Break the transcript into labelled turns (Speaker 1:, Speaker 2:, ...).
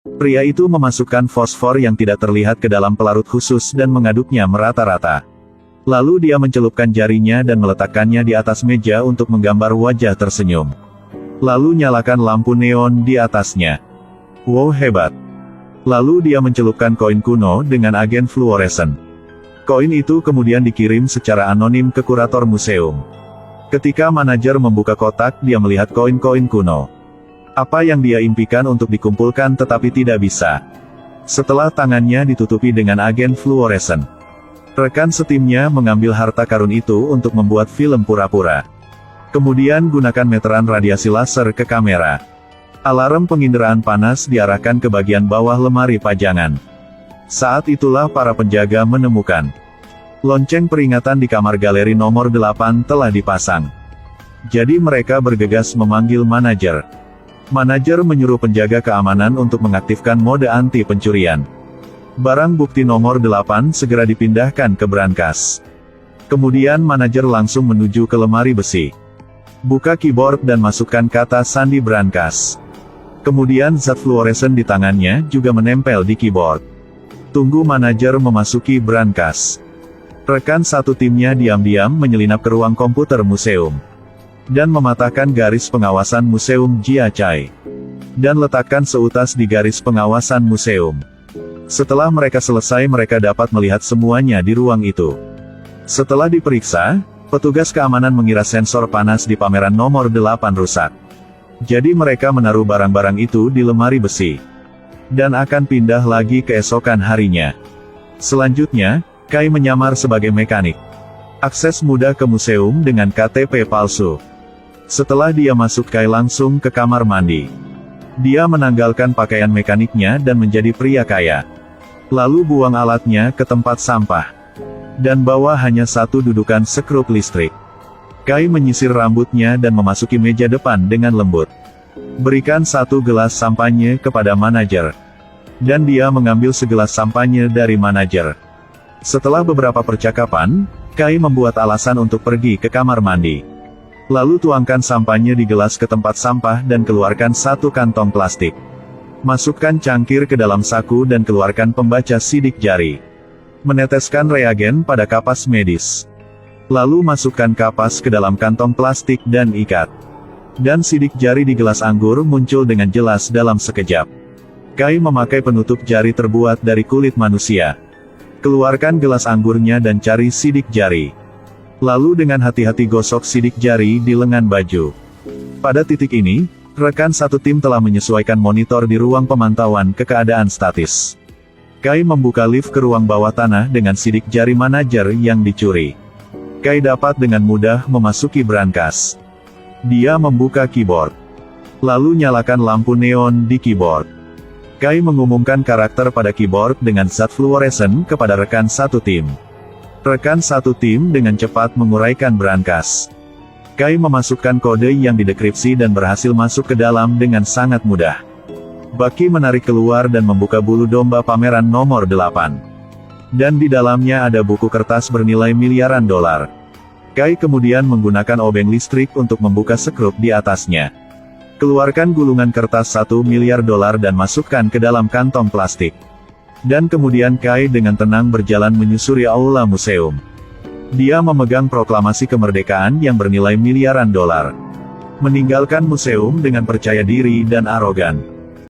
Speaker 1: Pria itu memasukkan fosfor yang tidak terlihat ke dalam pelarut khusus dan mengaduknya merata-rata. Lalu dia mencelupkan jarinya dan meletakkannya di atas meja untuk menggambar wajah tersenyum. Lalu nyalakan lampu neon di atasnya. Wow, hebat. Lalu dia mencelupkan koin kuno dengan agen fluoresen. Koin itu kemudian dikirim secara anonim ke kurator museum. Ketika manajer membuka kotak, dia melihat koin-koin kuno. Apa yang dia impikan untuk dikumpulkan tetapi tidak bisa. Setelah tangannya ditutupi dengan agen fluoresen, rekan setimnya mengambil harta karun itu untuk membuat film pura-pura. Kemudian gunakan meteran radiasi laser ke kamera. Alarm penginderaan panas diarahkan ke bagian bawah lemari pajangan. Saat itulah para penjaga menemukan lonceng peringatan di kamar galeri nomor 8 telah dipasang. Jadi mereka bergegas memanggil manajer. Manajer menyuruh penjaga keamanan untuk mengaktifkan mode anti pencurian. Barang bukti nomor 8 segera dipindahkan ke brankas. Kemudian manajer langsung menuju ke lemari besi. Buka keyboard dan masukkan kata sandi brankas. Kemudian zat fluoresen di tangannya juga menempel di keyboard. Tunggu manajer memasuki brankas. Rekan satu timnya diam-diam menyelinap ke ruang komputer museum. Dan mematahkan garis pengawasan museum Jia Chai. Dan letakkan seutas di garis pengawasan museum. Setelah mereka selesai, mereka dapat melihat semuanya di ruang itu. Setelah diperiksa, petugas keamanan mengira sensor panas di pameran nomor 8 rusak. Jadi mereka menaruh barang-barang itu di lemari besi. Dan akan pindah lagi keesokan harinya. Selanjutnya, Kai menyamar sebagai mekanik. Akses mudah ke museum dengan KTP palsu. Setelah dia masuk, Kai langsung ke kamar mandi. Dia menanggalkan pakaian mekaniknya dan menjadi pria kaya. Lalu buang alatnya ke tempat sampah. Dan bawa hanya satu dudukan sekrup listrik. Kai menyisir rambutnya dan memasuki meja depan dengan lembut. Berikan satu gelas sampanye kepada manajer. Dan dia mengambil segelas sampanye dari manajer. Setelah beberapa percakapan, Kai membuat alasan untuk pergi ke kamar mandi. Lalu tuangkan sampanye di gelas ke tempat sampah dan keluarkan satu kantong plastik. Masukkan cangkir ke dalam saku dan keluarkan pembaca sidik jari. Meneteskan reagen pada kapas medis. Lalu masukkan kapas ke dalam kantong plastik dan ikat. Dan sidik jari di gelas anggur muncul dengan jelas dalam sekejap. Kai memakai penutup jari terbuat dari kulit manusia. Keluarkan gelas anggurnya dan cari sidik jari. Lalu dengan hati-hati gosok sidik jari di lengan baju. Pada titik ini, rekan satu tim telah menyesuaikan monitor di ruang pemantauan ke keadaan statis. Kai membuka lift ke ruang bawah tanah dengan sidik jari manajer yang dicuri. Kai dapat dengan mudah memasuki brankas. Dia membuka keyboard. Lalu nyalakan lampu neon di keyboard. Kai mengumumkan karakter pada keyboard dengan zat fluoresen kepada rekan satu tim. Rekan satu tim dengan cepat menguraikan brankas. Kai memasukkan kode yang didekripsi dan berhasil masuk ke dalam dengan sangat mudah. Baki menarik keluar dan membuka bulu domba pameran nomor 8. Dan di dalamnya ada buku kertas bernilai miliaran dolar. Kai kemudian menggunakan obeng listrik untuk membuka sekrup di atasnya. Keluarkan gulungan kertas 1 miliar dolar dan masukkan ke dalam kantong plastik. Dan kemudian Kai dengan tenang berjalan menyusuri aula museum. Dia memegang proklamasi kemerdekaan yang bernilai miliaran dolar. Meninggalkan museum dengan percaya diri dan arogan.